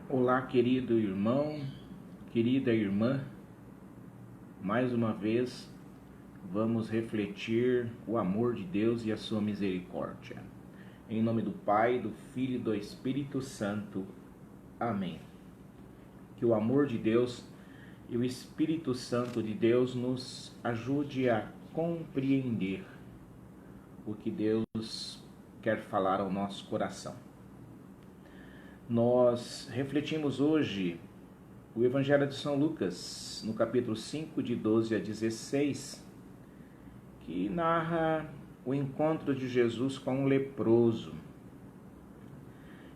Olá, querido irmão, querida irmã. Mais uma vez vamos refletir o amor de Deus e a sua misericórdia. Em nome do Pai, do Filho e do Espírito Santo. Amém. Que o amor de Deus e o Espírito Santo de Deus nos ajude a compreender o que Deus quer falar ao nosso coração. Nós refletimos hoje o Evangelho de São Lucas, no capítulo 5, de 12 a 16, que narra o encontro de Jesus com um leproso.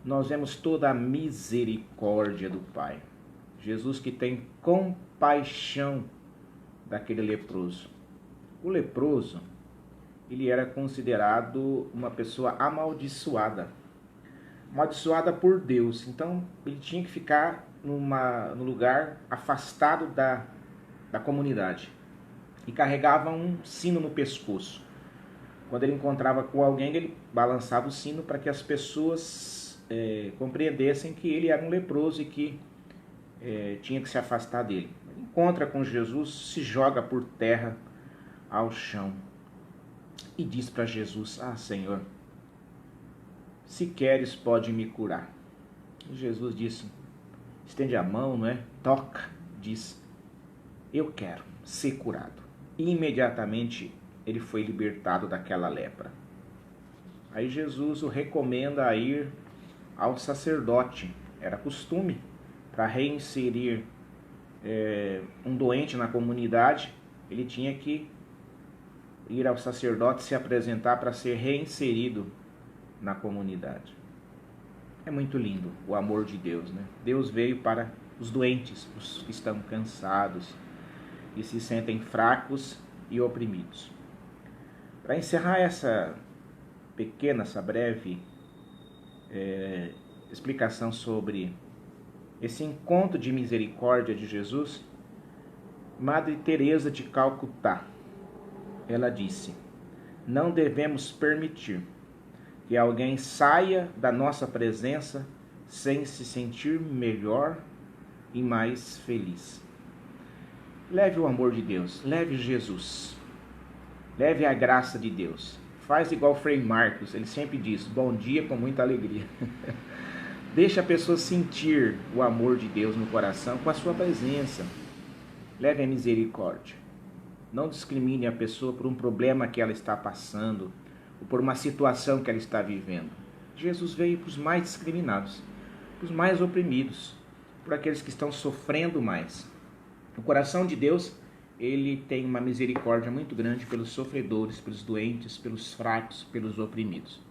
Nós vemos toda a misericórdia do Pai. Jesus que tem compaixão daquele leproso. O leproso, ele era considerado uma pessoa amaldiçoada por Deus. Então, ele tinha que ficar no lugar afastado da comunidade. E carregava um sino no pescoço. Quando ele encontrava com alguém, ele balançava o sino para que as pessoas compreendessem que ele era um leproso e que tinha que se afastar dele. Ele encontra com Jesus, se joga por terra ao chão e diz para Jesus: "Ah, Senhor, se queres, pode me curar." E Jesus disse, estende a mão, toca, diz: "Eu quero ser curado." E imediatamente ele foi libertado daquela lepra. Aí Jesus o recomenda a ir ao sacerdote. Era costume, para reinserir um doente na comunidade, ele tinha que ir ao sacerdote, se apresentar para ser reinserido na comunidade. É muito lindo o amor de Deus, Deus veio para os doentes, os que estão cansados e se sentem fracos e oprimidos. Para encerrar essa breve explicação sobre esse encontro de misericórdia de Jesus, Madre Teresa de Calcutá, ela disse: "Não devemos permitir que alguém saia da nossa presença sem se sentir melhor e mais feliz." Leve o amor de Deus, leve Jesus, leve a graça de Deus. Faz igual Frei Marcos, ele sempre diz: "Bom dia com muita alegria." Deixa a pessoa sentir o amor de Deus no coração com a sua presença. Leve a misericórdia. Não discrimine a pessoa por um problema que ela está passando, ou por uma situação que ela está vivendo. Jesus veio para os mais discriminados, para os mais oprimidos, por aqueles que estão sofrendo mais. O coração de Deus, ele tem uma misericórdia muito grande pelos sofredores, pelos doentes, pelos fracos, pelos oprimidos.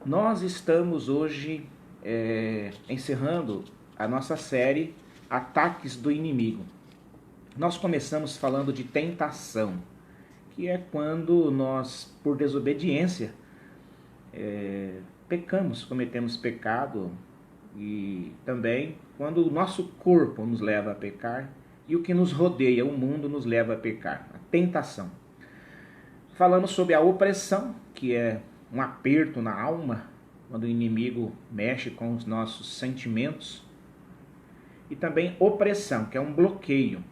Nós estamos hoje encerrando a nossa série Ataques do Inimigo. Nós começamos falando de tentação, que é quando nós, por desobediência, pecamos, cometemos pecado, e também quando o nosso corpo nos leva a pecar e o que nos rodeia, o mundo, nos leva a pecar, a tentação. Falamos sobre a opressão, que é um aperto na alma, quando o inimigo mexe com os nossos sentimentos, e também opressão, que é um bloqueio,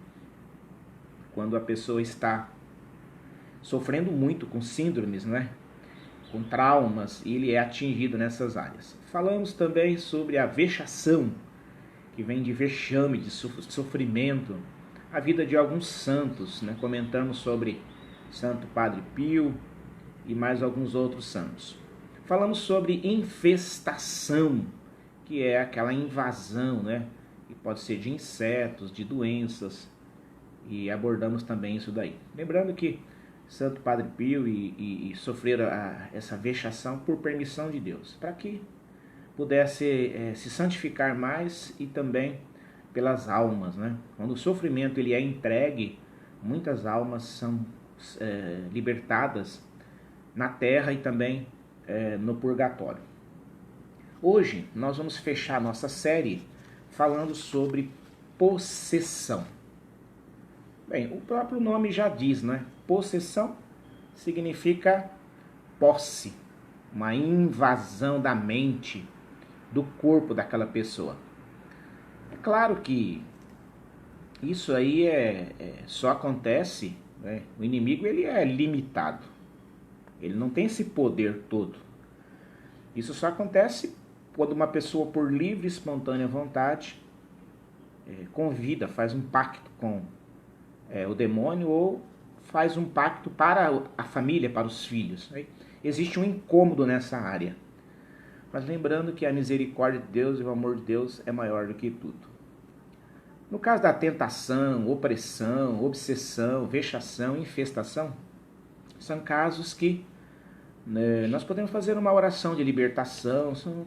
quando a pessoa está sofrendo muito com síndromes, com traumas, e ele é atingido nessas áreas. Falamos também sobre a vexação, que vem de vexame, de sofrimento, a vida de alguns santos, Comentamos sobre Santo Padre Pio e mais alguns outros santos. Falamos sobre infestação, que é aquela invasão, que pode ser de insetos, de doenças, e abordamos também isso daí. Lembrando que Santo Padre Pio e sofreram essa vexação por permissão de Deus, para que pudesse se santificar mais, e também pelas almas, Quando o sofrimento ele é entregue, muitas almas são libertadas na terra e também no purgatório. Hoje nós vamos fechar nossa série falando sobre possessão. Bem, o próprio nome já diz, Possessão significa posse, uma invasão da mente, do corpo daquela pessoa. É claro que isso aí só acontece, né? O inimigo ele é limitado, ele não tem esse poder todo. Isso só acontece quando uma pessoa, por livre e espontânea vontade, convida, faz um pacto com o demônio ou faz um pacto para a família, para os filhos. Né? Existe um incômodo nessa área. Mas lembrando que a misericórdia de Deus e o amor de Deus é maior do que tudo. No caso da tentação, opressão, obsessão, vexação, infestação, são casos que nós podemos fazer uma oração de libertação, são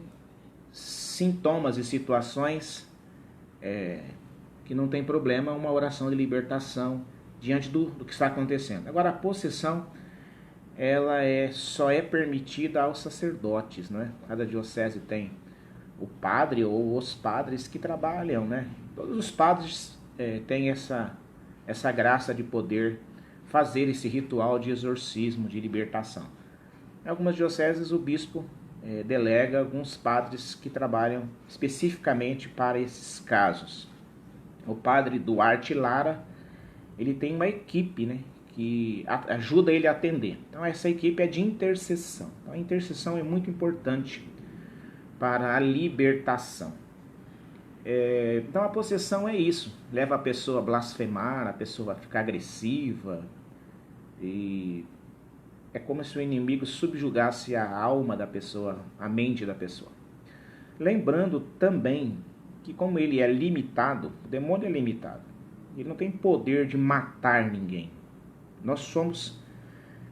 sintomas e situações que não tem problema uma oração de libertação diante do que está acontecendo. Agora, a possessão, ela só é permitida aos sacerdotes, né? Cada diocese tem o padre ou os padres que trabalham, né? Todos os padres têm essa graça de poder fazer esse ritual de exorcismo, de libertação. Em algumas dioceses, o bispo delega alguns padres que trabalham especificamente para esses casos. O padre Duarte Lara, ele tem uma equipe, né, que ajuda ele a atender. Então essa equipe é de intercessão. Então a intercessão é muito importante para a libertação. Então a possessão é isso, leva a pessoa a blasfemar, a pessoa a ficar agressiva, e é como se o inimigo subjugasse a alma da pessoa, a mente da pessoa. Lembrando também que como ele é limitado, o demônio é limitado, ele não tem poder de matar ninguém. Nós somos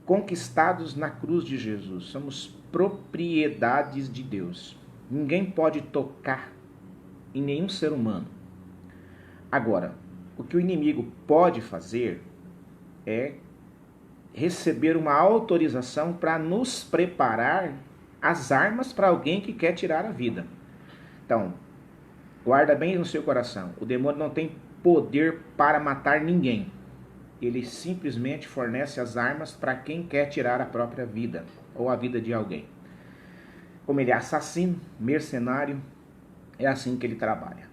conquistados na cruz de Jesus, somos propriedades de Deus. Ninguém pode tocar em nenhum ser humano. Agora, o que o inimigo pode fazer é receber uma autorização para nos preparar as armas para alguém que quer tirar a vida. Então, guarda bem no seu coração, o demônio não tem poder para matar ninguém. Ele simplesmente fornece as armas para quem quer tirar a própria vida ou a vida de alguém. Como ele é assassino, mercenário, é assim que ele trabalha.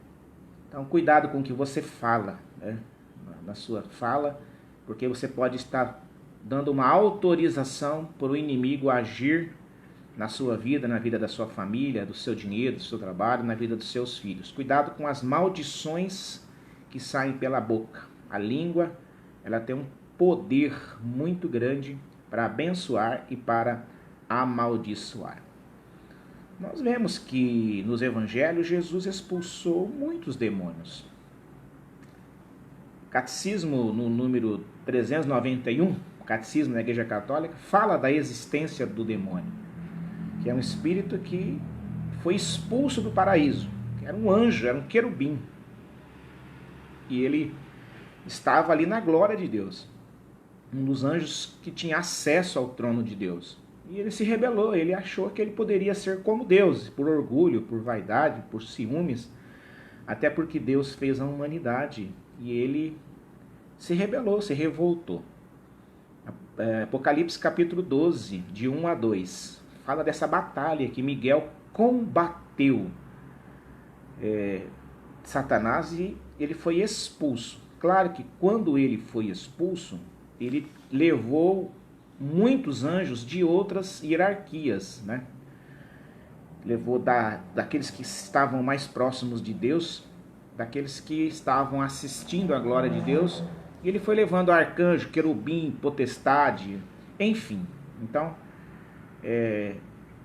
Então, cuidado com o que você fala, né? Na sua fala, porque você pode estar dando uma autorização para o inimigo agir na sua vida, na vida da sua família, do seu dinheiro, do seu trabalho, na vida dos seus filhos. Cuidado com as maldições que saem pela boca. A língua, ela tem um poder muito grande para abençoar e para amaldiçoar. Nós vemos que nos evangelhos Jesus expulsou muitos demônios. O catecismo no número 391, o catecismo da Igreja Católica, fala da existência do demônio, que é um espírito que foi expulso do paraíso, que era um anjo, era um querubim. E ele estava ali na glória de Deus, um dos anjos que tinha acesso ao trono de Deus. E ele se rebelou, ele achou que ele poderia ser como Deus, por orgulho, por vaidade, por ciúmes, até porque Deus fez a humanidade e ele se rebelou, se revoltou. Apocalipse capítulo 12, de 1 a 2, fala dessa batalha que Miguel combateu Satanás e ele foi expulso. Claro que quando ele foi expulso, ele levou muitos anjos de outras hierarquias, né? Levou daqueles que estavam mais próximos de Deus, daqueles que estavam assistindo à glória de Deus, e ele foi levando arcanjo, querubim, potestade, enfim. Então,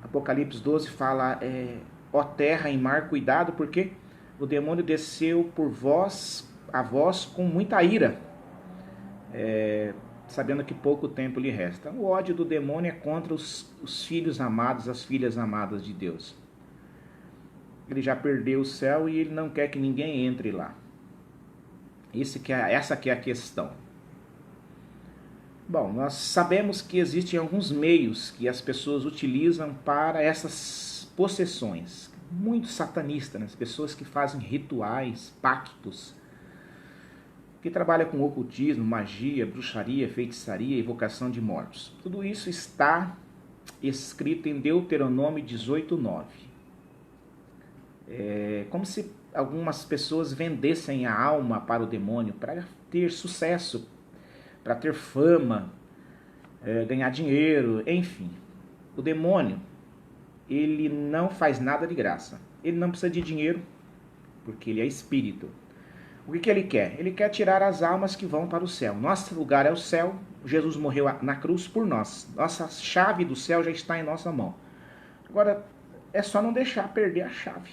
Apocalipse 12 fala, ó terra e mar, cuidado, porque o demônio desceu a vós com muita ira, sabendo que pouco tempo lhe resta. O ódio do demônio é contra os filhos amados, as filhas amadas de Deus. Ele já perdeu o céu e ele não quer que ninguém entre lá. Essa que é a questão. Bom, nós sabemos que existem alguns meios que as pessoas utilizam para essas possessões. Muito satanista, né? As pessoas que fazem rituais, pactos, que trabalha com ocultismo, magia, bruxaria, feitiçaria, evocação de mortos. Tudo isso está escrito em Deuteronômio 18:9. Como se algumas pessoas vendessem a alma para o demônio, para ter sucesso, para ter fama, ganhar dinheiro, enfim. O demônio, ele não faz nada de graça. Ele não precisa de dinheiro, porque ele é espírito. O que ele quer? Ele quer tirar as almas que vão para o céu. Nosso lugar é o céu. Jesus morreu na cruz por nós. Nossa chave do céu já está em nossa mão. Agora, é só não deixar perder a chave.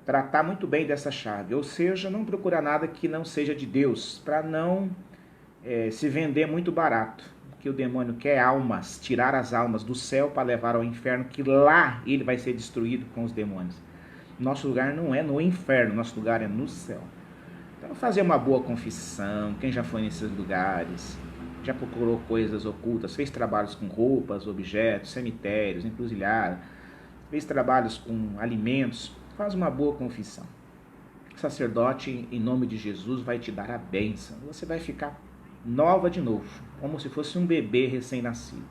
Tratar muito bem dessa chave. Ou seja, não procurar nada que não seja de Deus, para não se vender muito barato. Que o demônio quer almas, tirar as almas do céu para levar ao inferno, que lá ele vai ser destruído com os demônios. Nosso lugar não é no inferno, nosso lugar é no céu. Então, fazer uma boa confissão, quem já foi nesses lugares, já procurou coisas ocultas, fez trabalhos com roupas, objetos, cemitérios, encruzilhada, fez trabalhos com alimentos, faz uma boa confissão. O sacerdote, em nome de Jesus, vai te dar a bênção. Você vai ficar nova de novo, como se fosse um bebê recém-nascido.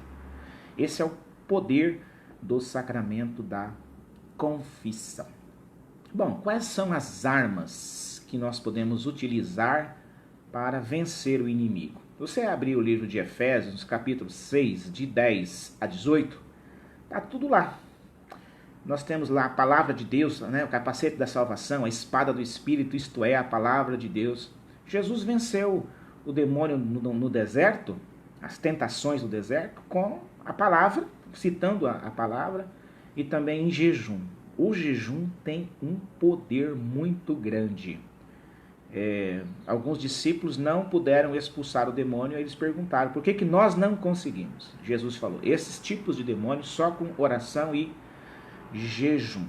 Esse é o poder do sacramento da confissão. Bom, quais são as armas que nós podemos utilizar para vencer o inimigo? Você abrir o livro de Efésios, capítulo 6, de 10 a 18, está tudo lá. Nós temos lá a palavra de Deus, né? O capacete da salvação, a espada do Espírito, isto é, a palavra de Deus. Jesus venceu o demônio no deserto, as tentações do deserto, com a palavra, citando a palavra, e também em jejum. O jejum tem um poder muito grande. Alguns discípulos não puderam expulsar o demônio, e eles perguntaram, por que nós não conseguimos? Jesus falou, esses tipos de demônios só com oração e jejum.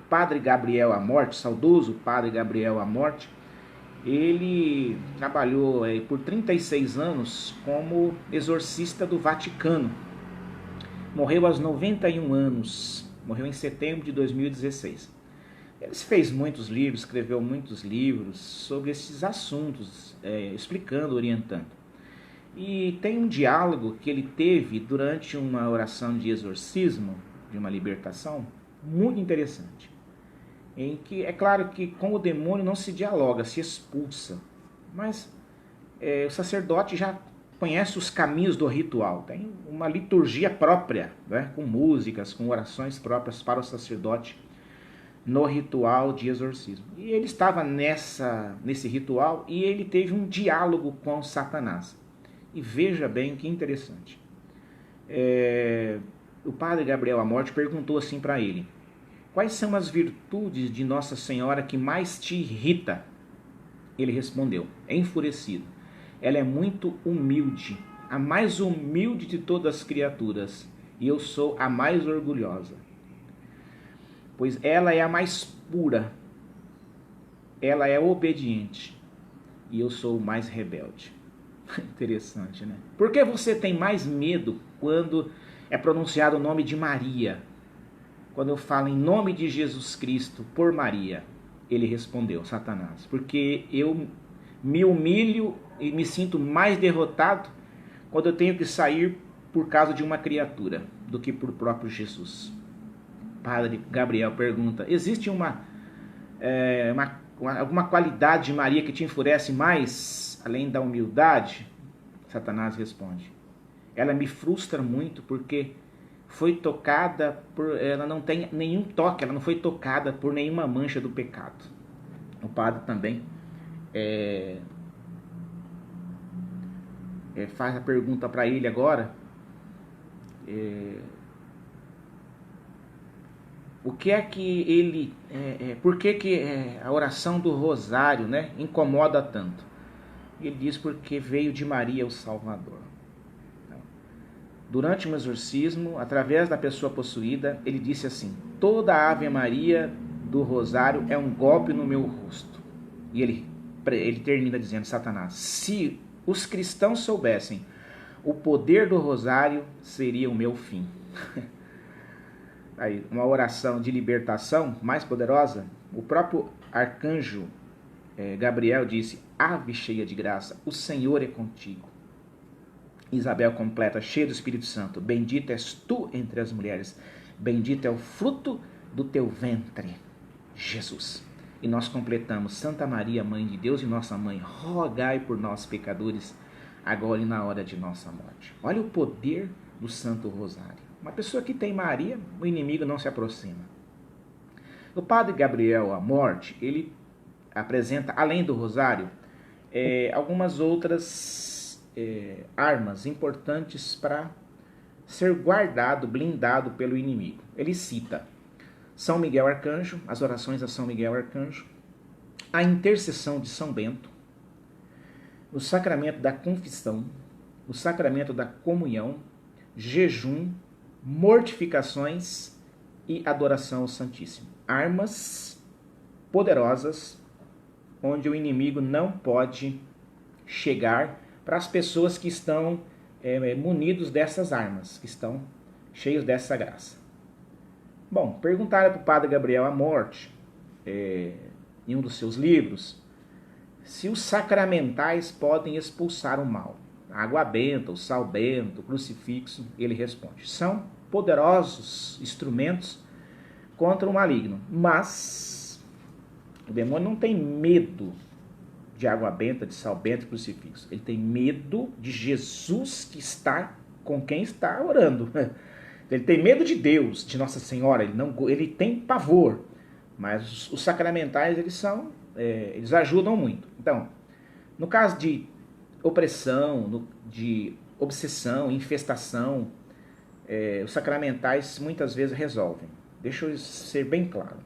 Padre Gabriel Amorth, saudoso Padre Gabriel Amorth, ele trabalhou por 36 anos como exorcista do Vaticano. Morreu aos 91 anos, morreu em setembro de 2016. Ele fez muitos livros, escreveu muitos livros sobre esses assuntos, explicando, orientando. E tem um diálogo que ele teve durante uma oração de exorcismo, de uma libertação, muito interessante. Em que, é claro que com o demônio não se dialoga, se expulsa. Mas o sacerdote já conhece os caminhos do ritual. Tem uma liturgia própria, né, com músicas, com orações próprias para o sacerdote no ritual de exorcismo. E ele estava nesse ritual e ele teve um diálogo com Satanás. E veja bem que interessante. O padre Gabriel Amorth perguntou assim para ele, quais são as virtudes de Nossa Senhora que mais te irrita? Ele respondeu, enfurecido, ela é muito humilde, a mais humilde de todas as criaturas, e eu sou a mais orgulhosa. Pois ela é a mais pura, ela é obediente, e eu sou o mais rebelde. Interessante, né? Por que você tem mais medo quando é pronunciado o nome de Maria? Quando eu falo em nome de Jesus Cristo por Maria? Ele respondeu, Satanás, porque eu me humilho e me sinto mais derrotado quando eu tenho que sair por causa de uma criatura do que por próprio Jesus. Padre Gabriel pergunta, existe alguma qualidade de Maria que te enfurece mais, além da humildade? Satanás responde, ela me frustra muito porque foi tocada ela não tem nenhum toque, ela não foi tocada por nenhuma mancha do pecado. O padre também faz a pergunta para ele agora, o que é que ele, por que a oração do rosário, né, incomoda tanto? Ele diz porque veio de Maria o Salvador. Durante um exorcismo, através da pessoa possuída, ele disse assim, toda a Ave Maria do rosário é um golpe no meu rosto. E ele termina dizendo, Satanás, se os cristãos soubessem o poder do rosário, seria o meu fim. Aí, uma oração de libertação mais poderosa, o próprio arcanjo Gabriel disse, Ave cheia de graça, o Senhor é contigo. Isabel completa, cheia do Espírito Santo, bendita és tu entre as mulheres, Bendito é o fruto do teu ventre, Jesus. E nós completamos: Santa Maria, Mãe de Deus e nossa Mãe, rogai por nós pecadores, agora e na hora de nossa morte. Olha o poder do Santo Rosário. Uma pessoa que tem Maria, o inimigo não se aproxima. O Padre Gabriel Amorth, ele apresenta, além do Rosário, algumas outras armas importantes para ser guardado, blindado pelo inimigo. Ele cita São Miguel Arcanjo, as orações a São Miguel Arcanjo, a intercessão de São Bento, o sacramento da confissão, o sacramento da comunhão, jejum, mortificações e adoração ao Santíssimo. Armas poderosas onde o inimigo não pode chegar para as pessoas que estão munidos dessas armas, que estão cheios dessa graça. Bom, perguntaram para o Padre Gabriel Amorth, em um dos seus livros, se os sacramentais podem expulsar o mal. A água benta, o sal bento, o crucifixo. Ele responde: são poderosos instrumentos contra o maligno, mas o demônio não tem medo de água benta, de sal bento e crucifixo. Ele tem medo de Jesus que está com quem está orando. Ele tem medo de Deus, de Nossa Senhora. Ele tem pavor. Mas os sacramentais, eles ajudam muito. Então, no caso de opressão, de obsessão, infestação, os sacramentais muitas vezes resolvem. Deixa eu ser bem claro.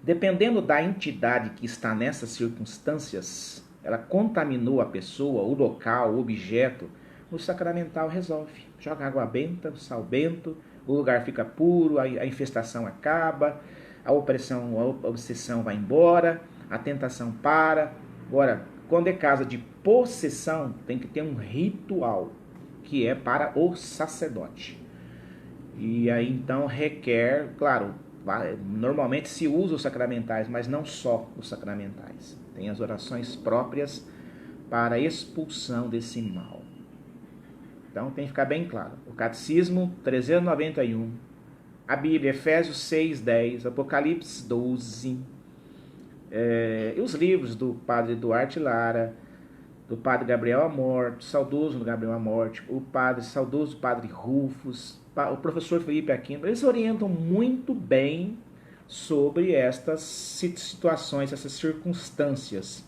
Dependendo da entidade que está nessas circunstâncias, ela contaminou a pessoa, o local, o objeto, o sacramental resolve. Joga água benta, sal bento, o lugar fica puro, a infestação acaba, a opressão, a obsessão vai embora, a tentação para. Agora, quando é caso de possessão, tem que ter um ritual, que é para o sacerdote. E aí então requer, claro, normalmente se usa os sacramentais, mas não só os sacramentais. Tem as orações próprias para a expulsão desse mal. Então tem que ficar bem claro. O Catecismo 391, a Bíblia, Efésios 6:10, Apocalipse 12, e os livros do Padre Duarte Lara, do Padre Gabriel Amorth, saudoso Gabriel Amorth, o saudoso Padre Rufus, o professor Felipe Aquino, eles orientam muito bem sobre estas situações, essas circunstâncias.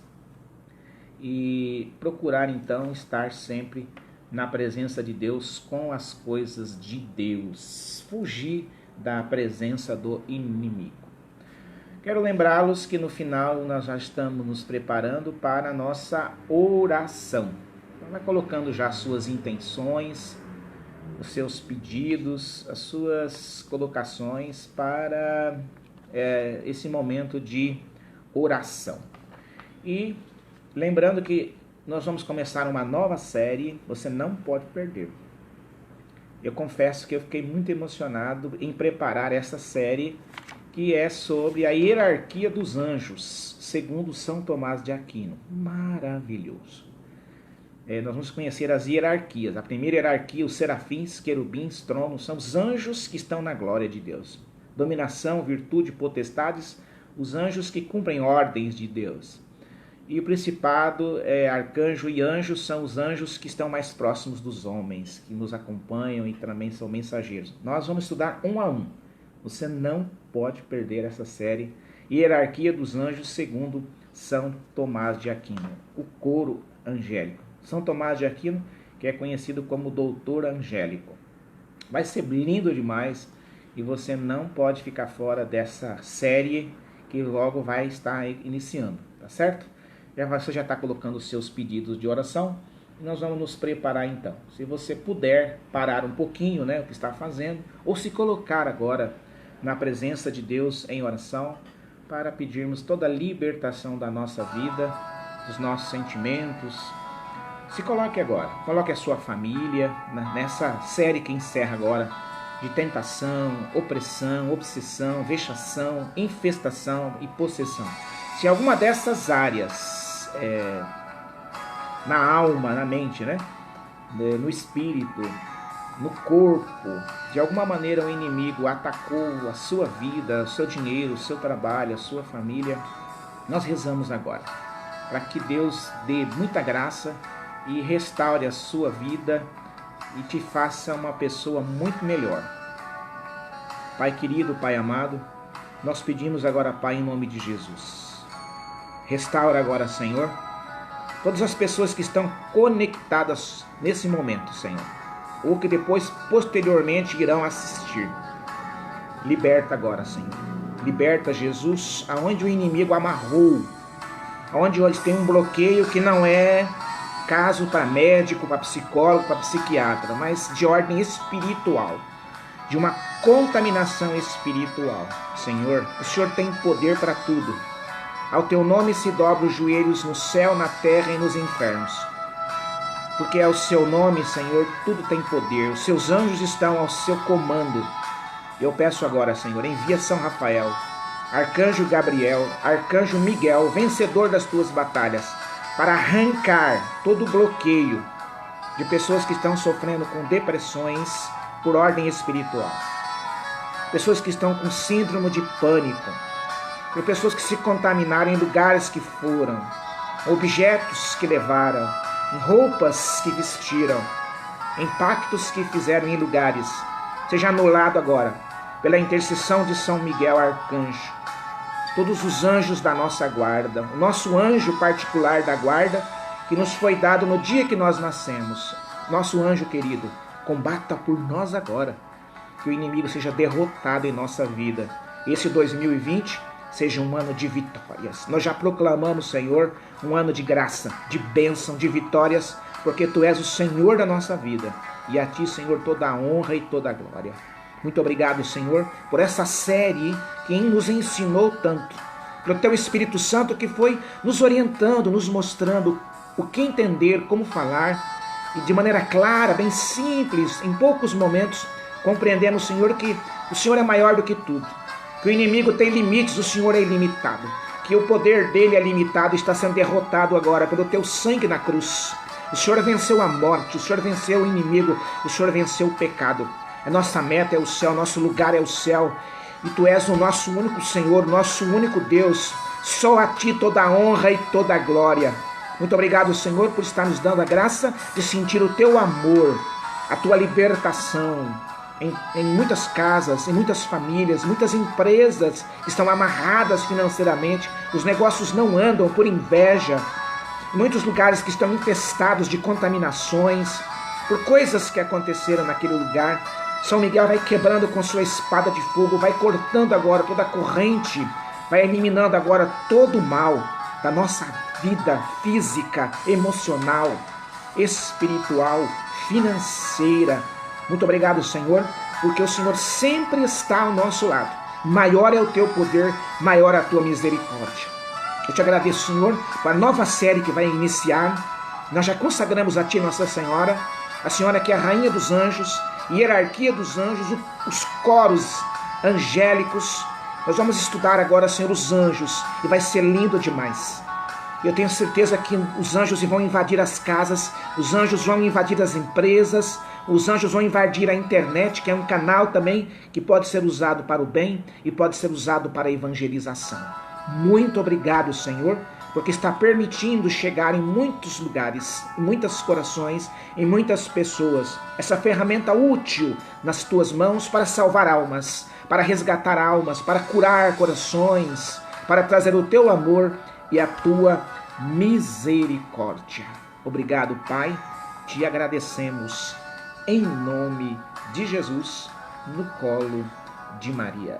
E procurar então estar sempre na presença de Deus com as coisas de Deus. Fugir da presença do inimigo. Quero lembrá-los que no final nós já estamos nos preparando para a nossa oração. Então vai colocando já as suas intenções, os seus pedidos, as suas colocações para esse momento de oração. E lembrando que nós vamos começar uma nova série, você não pode perder. Eu confesso que eu fiquei muito emocionado em preparar essa série, que é sobre a hierarquia dos anjos, segundo São Tomás de Aquino. Maravilhoso. Nós vamos conhecer as hierarquias. A primeira hierarquia, os serafins, querubins, tronos, são os anjos que estão na glória de Deus. Dominação, virtude, potestades, os anjos que cumprem ordens de Deus. E o principado, arcanjo e anjos, são os anjos que estão mais próximos dos homens, que nos acompanham e também são mensageiros. Nós vamos estudar um a um. Você não pode perder essa série, Hierarquia dos Anjos, segundo São Tomás de Aquino, o coro angélico. São Tomás de Aquino, que é conhecido como Doutor Angélico. Vai ser lindo demais e você não pode ficar fora dessa série que logo vai estar iniciando, tá certo? Você já está colocando os seus pedidos de oração e nós vamos nos preparar então. Se você puder parar um pouquinho, o que está fazendo, ou se colocar agora na presença de Deus em oração, para pedirmos toda a libertação da nossa vida, dos nossos sentimentos. Se coloque agora, coloque a sua família nessa série que encerra agora, de tentação, opressão, obsessão, vexação, infestação e possessão. Se alguma dessas áreas, na alma, na mente, no espírito, no corpo, de alguma maneira o inimigo atacou a sua vida, o seu dinheiro, o seu trabalho, a sua família, nós rezamos agora para que Deus dê muita graça e restaure a sua vida e te faça uma pessoa muito melhor. Pai querido, Pai amado, nós pedimos agora, Pai, em nome de Jesus. Restaura agora, Senhor, todas as pessoas que estão conectadas nesse momento, Senhor, ou que depois, posteriormente, irão assistir. Liberta agora, Senhor. Liberta, Jesus, aonde o inimigo amarrou, aonde eles têm um bloqueio que não é caso para médico, para psicólogo, para psiquiatra, mas de ordem espiritual, de uma contaminação espiritual. Senhor, o Senhor tem poder para tudo. Ao teu nome se dobram os joelhos no céu, na terra e nos infernos. Porque é o seu nome, Senhor, tudo tem poder. Os seus anjos estão ao seu comando. Eu peço agora, Senhor, envia São Rafael, Arcanjo Gabriel, Arcanjo Miguel, vencedor das tuas batalhas, para arrancar todo o bloqueio de pessoas que estão sofrendo com depressões por ordem espiritual. Pessoas que estão com síndrome de pânico, por pessoas que se contaminaram em lugares que foram, objetos que levaram, em roupas que vestiram, em pactos que fizeram em lugares. Seja anulado agora, pela intercessão de São Miguel Arcanjo. Todos os anjos da nossa guarda, o nosso anjo particular da guarda, que nos foi dado no dia que nós nascemos. Nosso anjo querido, combata por nós agora, que o inimigo seja derrotado em nossa vida. Esse 2020 seja um ano de vitórias. Nós já proclamamos, Senhor, um ano de graça, de bênção, de vitórias, porque Tu és o Senhor da nossa vida. E a Ti, Senhor, toda a honra e toda a glória. Muito obrigado, Senhor, por essa série que nos ensinou tanto. Pelo Teu Espírito Santo que foi nos orientando, nos mostrando o que entender, como falar. E de maneira clara, bem simples, em poucos momentos, compreendemos, Senhor, que o Senhor é maior do que tudo. Que o inimigo tem limites, o Senhor é ilimitado. Que o poder dele é limitado e está sendo derrotado agora pelo Teu sangue na cruz. O Senhor venceu a morte, o Senhor venceu o inimigo, o Senhor venceu o pecado. A nossa meta é o céu, nosso lugar é o céu. E Tu és o nosso único Senhor, nosso único Deus. Só a Ti toda a honra e toda a glória. Muito obrigado, Senhor, por estar nos dando a graça de sentir o Teu amor, a Tua libertação. Em muitas casas, em muitas famílias, muitas empresas que estão amarradas financeiramente, os negócios não andam por inveja, muitos lugares que estão infestados de contaminações, por coisas que aconteceram naquele lugar. São Miguel vai quebrando com sua espada de fogo, vai cortando agora toda a corrente, vai eliminando agora todo o mal da nossa vida física, emocional, espiritual, financeira. Muito obrigado, Senhor, porque o Senhor sempre está ao nosso lado. Maior é o Teu poder, maior a Tua misericórdia. Eu Te agradeço, Senhor, por a nova série que vai iniciar. Nós já consagramos a Ti, Nossa Senhora, a Senhora que é a Rainha dos Anjos, hierarquia dos anjos, os coros angélicos. Nós vamos estudar agora, Senhor, os anjos, e vai ser lindo demais. Eu tenho certeza que os anjos vão invadir as casas, os anjos vão invadir as empresas, os anjos vão invadir a internet, que é um canal também que pode ser usado para o bem e pode ser usado para a evangelização. Muito obrigado, Senhor, porque está permitindo chegar em muitos lugares, em muitos corações, em muitas pessoas, essa ferramenta útil nas Tuas mãos para salvar almas, para resgatar almas, para curar corações, para trazer o Teu amor e a Tua misericórdia. Obrigado, Pai, Te agradecemos em nome de Jesus, no colo de Maria.